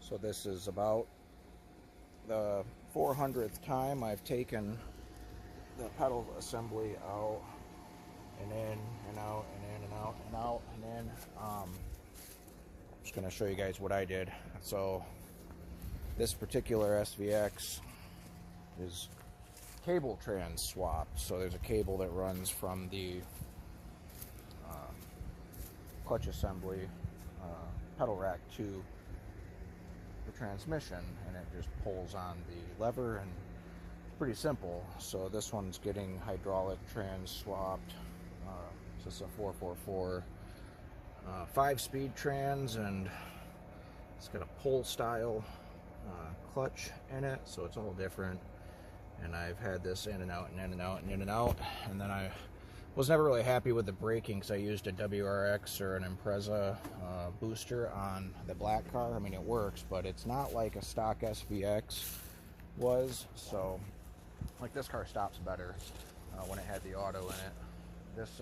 So this is about the 400th time I've taken the pedal assembly out and in and out and in and out and out and in. I'm just going to show you guys what I did. So this particular SVX is cable trans swapped. So there's a cable that runs from the clutch assembly pedal rack to the transmission, and it just pulls on the lever, and it's pretty simple. So this one's getting hydraulic trans swapped. So this is a 444 5-speed trans, and it's got a pull style clutch in it, so it's all different. And I've had this in and out and in and out and in and out, and then I was never really happy with the braking because I used a WRX or an Impreza booster on the black car. I mean, it works, but it's not like a stock SVX was. So like this car stops better when it had the auto in it. This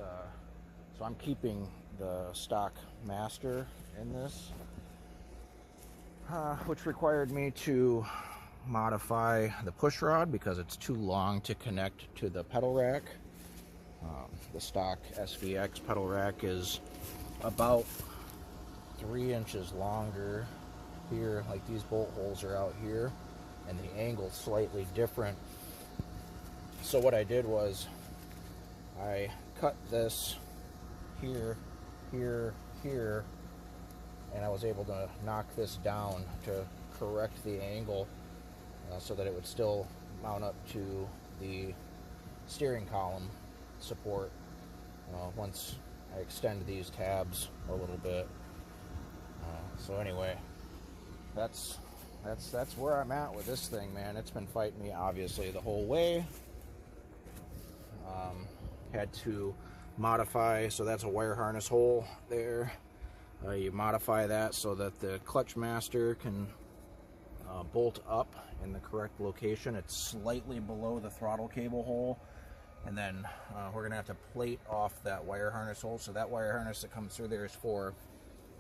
so I'm keeping the stock master in this, which required me to modify the push rod because it's too long to connect to the pedal rack. The stock SVX pedal rack is about 3 inches longer here. Like these bolt holes are out here, and the angle's slightly different. So what I did was I cut this here, here, here, and I was able to knock this down to correct the angle so that it would still mount up to the steering column support once I extend these tabs a little bit. So anyway, that's where I'm at with this thing, man. It's been fighting me obviously the whole way. Had to modify, so that's a wire harness hole there. You modify that so that the clutch master can bolt up in the correct location. It's slightly below the throttle cable hole. And then we're going to have to plate off that wire harness hole. So that wire harness that comes through there is for,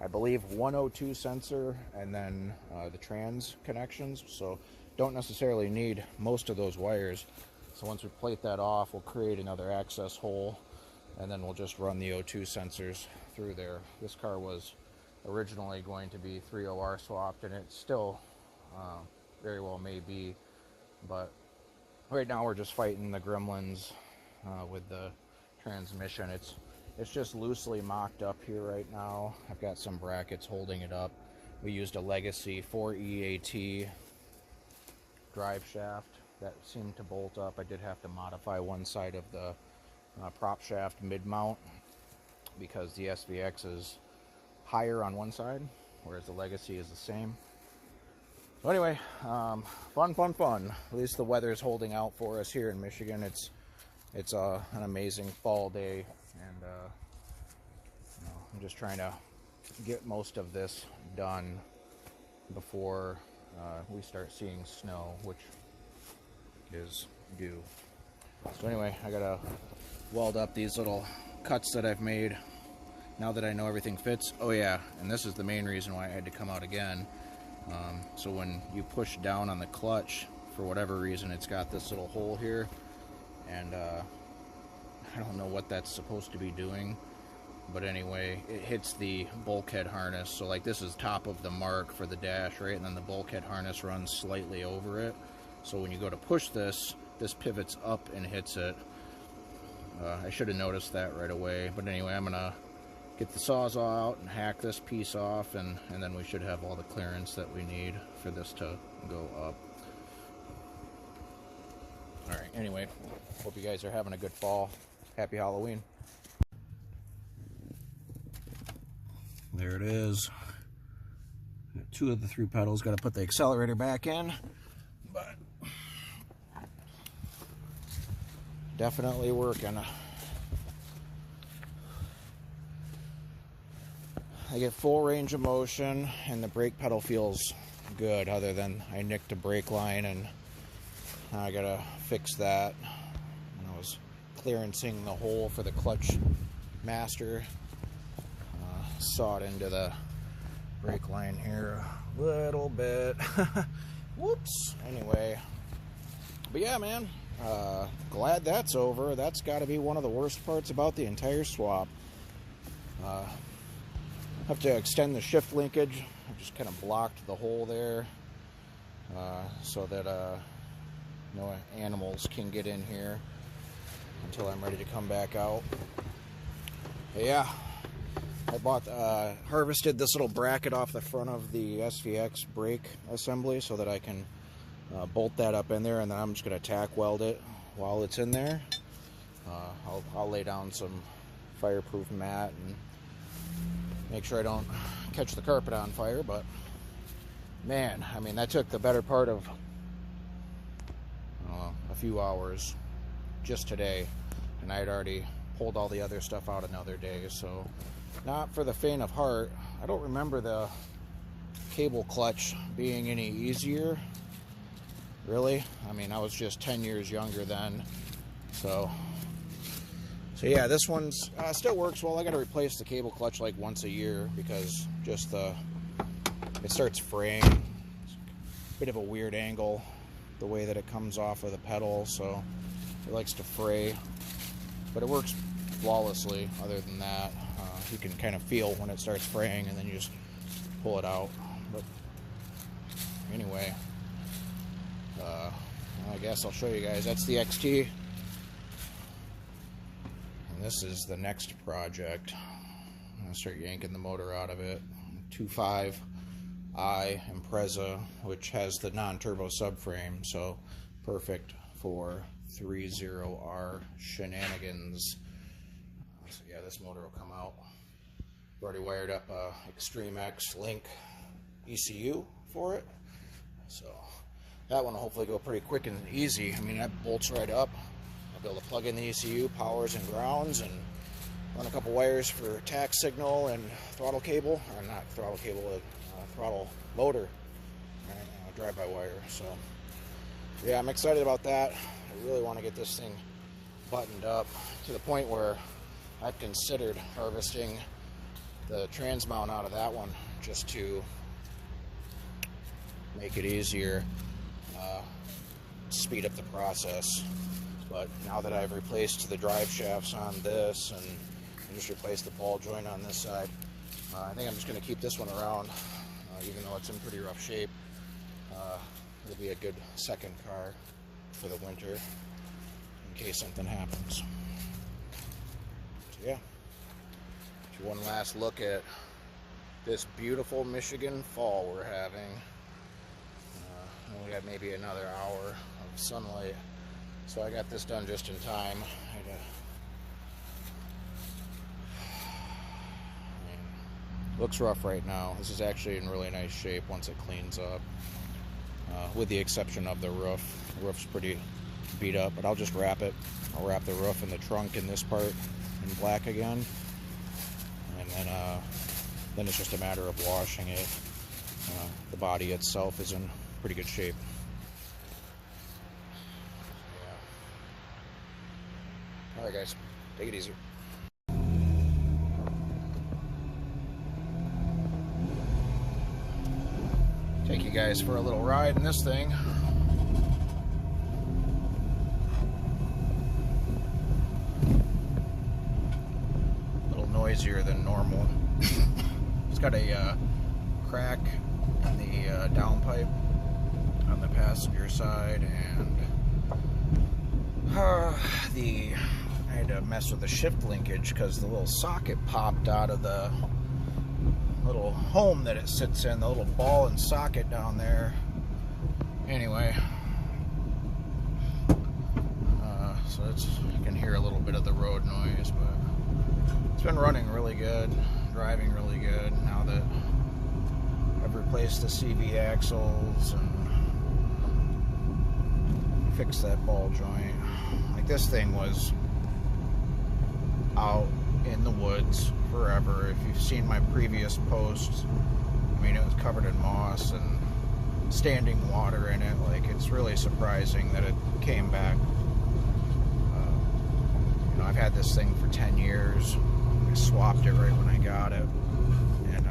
I believe, 102 sensor and then the trans connections. So don't necessarily need most of those wires. So once we plate that off, we'll create another access hole, and then we'll just run the O2 sensors through there. This car was originally going to be 3OR swapped, and it still very well may be. But right now we're just fighting the gremlins with the transmission. It's just loosely mocked up here right now. I've got some brackets holding it up. We used a legacy 4EAT drive shaft that seemed to bolt up. I did have to modify one side of the prop shaft mid-mount because the SVX is higher on one side, whereas the legacy is the same. So anyway, fun. At least the weather is holding out for us here in Michigan. It's an amazing fall day, and I'm just trying to get most of this done before we start seeing snow, which is due. So anyway, I gotta weld up these little cuts that I've made now that I know everything fits. Oh yeah, and this is the main reason why I had to come out again. So when you push down on the clutch, for whatever reason, it's got this little hole here, and I don't know what that's supposed to be doing, but anyway, it hits the bulkhead harness. So like this is top of the mark for the dash, right? And then the bulkhead harness runs slightly over it. So when you go to push this, this pivots up and hits it. I should have noticed that right away, but anyway, I'm gonna get the Sawzall out and hack this piece off, and then we should have all the clearance that we need for this to go up. Alright, anyway, hope you guys are having a good fall. Happy Halloween. There it is. Two of the three pedals. Got to put the accelerator back in, but definitely working. I get full range of motion, and the brake pedal feels good, other than I nicked a brake line, and I gotta fix that. And I was clearancing the hole for the clutch master, sawed into the brake line here a little bit. Whoops. Anyway, but yeah, man, glad that's over. That's got to be one of the worst parts about the entire swap. Have to extend the shift linkage. I just kind of blocked the hole there so that no animals can get in here until I'm ready to come back out. But yeah, I bought, harvested this little bracket off the front of the SVX brake assembly so that I can bolt that up in there, and then I'm just going to tack weld it while it's in there. I'll lay down some fireproof mat and make sure I don't catch the carpet on fire. But man, I mean, that took the better part of a few hours just today, and I had already pulled all the other stuff out another day. So not for the faint of heart. I don't remember the cable clutch being any easier, really. I mean, I was just 10 years younger then. So yeah, this one's still works well. I got to replace the cable clutch like once a year because just it starts fraying. It's a bit of a weird angle the way that it comes off of the pedal, so it likes to fray, but it works flawlessly. Other than that, you can kind of feel when it starts fraying, and then you just pull it out. But anyway, I guess I'll show you guys. That's the XT, and this is the next project. I'm gonna start yanking the motor out of it. 2.5i Impreza, which has the non-turbo subframe, so perfect for 3.0R shenanigans. So yeah, this motor will come out. I've already wired up a Extreme X Link ECU for it, so that one will hopefully go pretty quick and easy. I mean, that bolts right up. I'll be able to plug in the ECU, powers and grounds, and run a couple wires for tack signal and throttle cable, or not throttle cable, throttle motor, and drive-by-wire. So yeah, I'm excited about that. I really want to get this thing buttoned up to the point where I've considered harvesting the trans mount out of that one just to make it easier, speed up the process. But now that I've replaced the drive shafts on this and just replaced the ball joint on this side, I think I'm just going to keep this one around, even though it's in pretty rough shape. It'll be a good second car for the winter in case something happens. So yeah, just one last look at this beautiful Michigan fall we're having. We got maybe another hour of sunlight, so I got this done just in time. Looks rough right now. This is actually in really nice shape once it cleans up, with the exception of the roof. The roof's pretty beat up, but I'll just wrap it. I'll wrap the roof and the trunk in this part in black again, and then it's just a matter of washing it. The body itself is in pretty good shape. Yeah. Alright guys, take it easy. Take you guys for a little ride in this thing. A little noisier than normal. It's got a crack in the downpipe on the passenger side, and I had to mess with the shift linkage because the little socket popped out of the little home that it sits in, the little ball and socket down there. Anyway, so you can hear a little bit of the road noise, but it's been running really good, driving really good now that I've replaced the CV axles and fixed that ball joint. Like, this thing was out in the woods forever. If you've seen my previous posts, I mean, it was covered in moss and standing water in it. Like, it's really surprising that it came back. You know, I've had this thing for 10 years. I swapped it right when I got it, and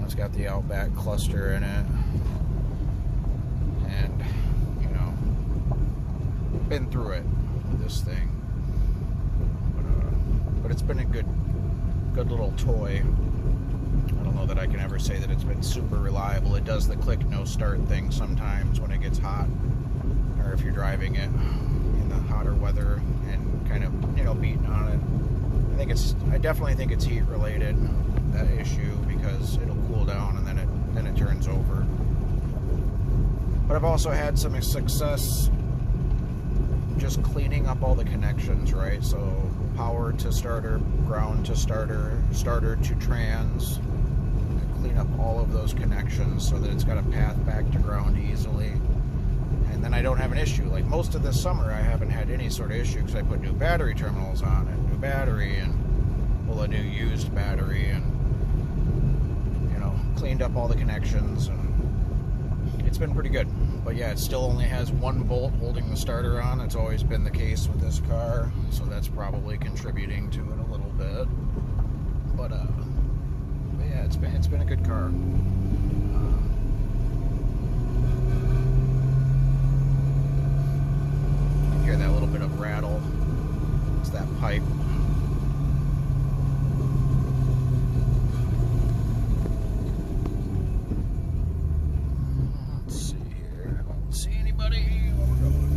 It's got the Outback cluster in it, and you know, been through it with this thing, but it's been a good little toy. I don't know that I can ever say that it's been super reliable. It does the click no start thing sometimes when it gets hot, or if you're driving it in the hotter weather and kind of, you know, beating on it. I definitely think it's heat related, that issue, because it'll cool down and then it turns over. But I've also had some success just cleaning up all the connections, right? So power to starter, ground to starter, starter to trans. Clean up all of those connections so that it's got a path back to ground easily. And then I don't have an issue. Like most of this summer, I haven't had any sort of issue because I put new battery terminals on it, new battery, and well, a new used battery, and you know, cleaned up all the connections, and it's been pretty good. But yeah, it still only has one bolt holding the starter on. It's always been the case with this car, so that's probably contributing to it a little bit. But yeah, it's been a good car. You hear that little bit of rattle? It's that pipe. Let's see here. I don't see anybody. Where we're going.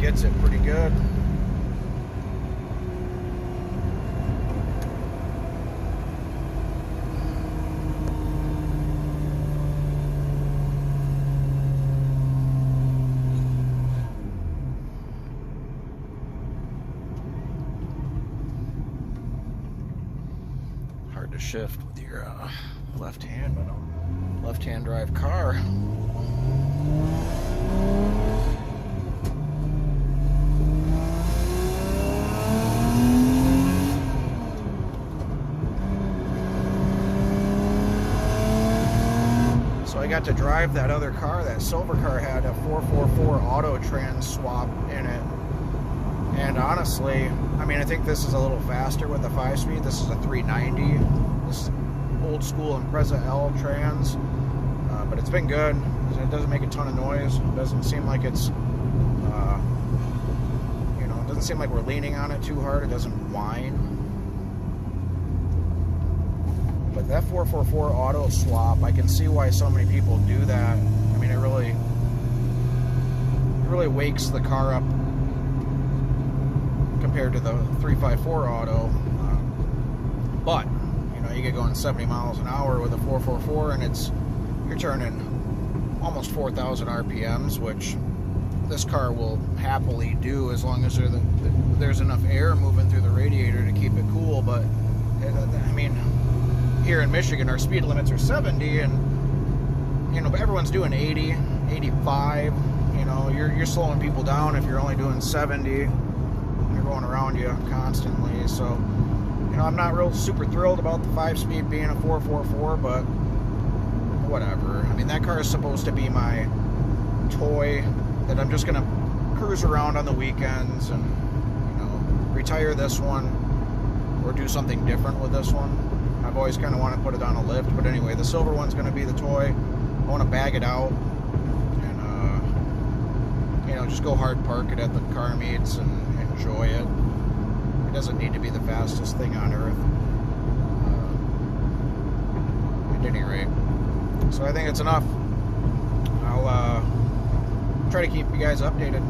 Gets it pretty good. Hard to shift with your left hand on a left-hand drive car. I got to drive that other car. That silver car had a 444 auto trans swap in it, and honestly, I mean, I think this is a little faster with the 5-speed. This is a 390. This is old school Impreza L trans, but it's been good. It doesn't make a ton of noise. It doesn't seem like it's you know, it doesn't seem like we're leaning on it too hard. It doesn't whine. But that 444 auto swap, I can see why so many people do that. I mean, it really wakes the car up compared to the 354 auto. But you know, you get going 70 miles an hour with a 444, and you're turning almost 4,000 RPMs, which this car will happily do as long as there's enough air moving through the radiator to keep it cool. But I mean, here in Michigan, our speed limits are 70, and you know, everyone's doing 80, 85. You know, you're slowing people down if you're only doing 70. They're going around you constantly. So, you know, I'm not real super thrilled about the 5-speed being a 444, but whatever. I mean, that car is supposed to be my toy that I'm just gonna cruise around on the weekends and, you know, retire this one or do something different with this one. I've always kind of wanted to put it on a lift, but anyway, the silver one's going to be the toy. I want to bag it out and, you know, just go hard park it at the car meets and enjoy it. It doesn't need to be the fastest thing on earth, at any rate. So I think it's enough. I'll try to keep you guys updated.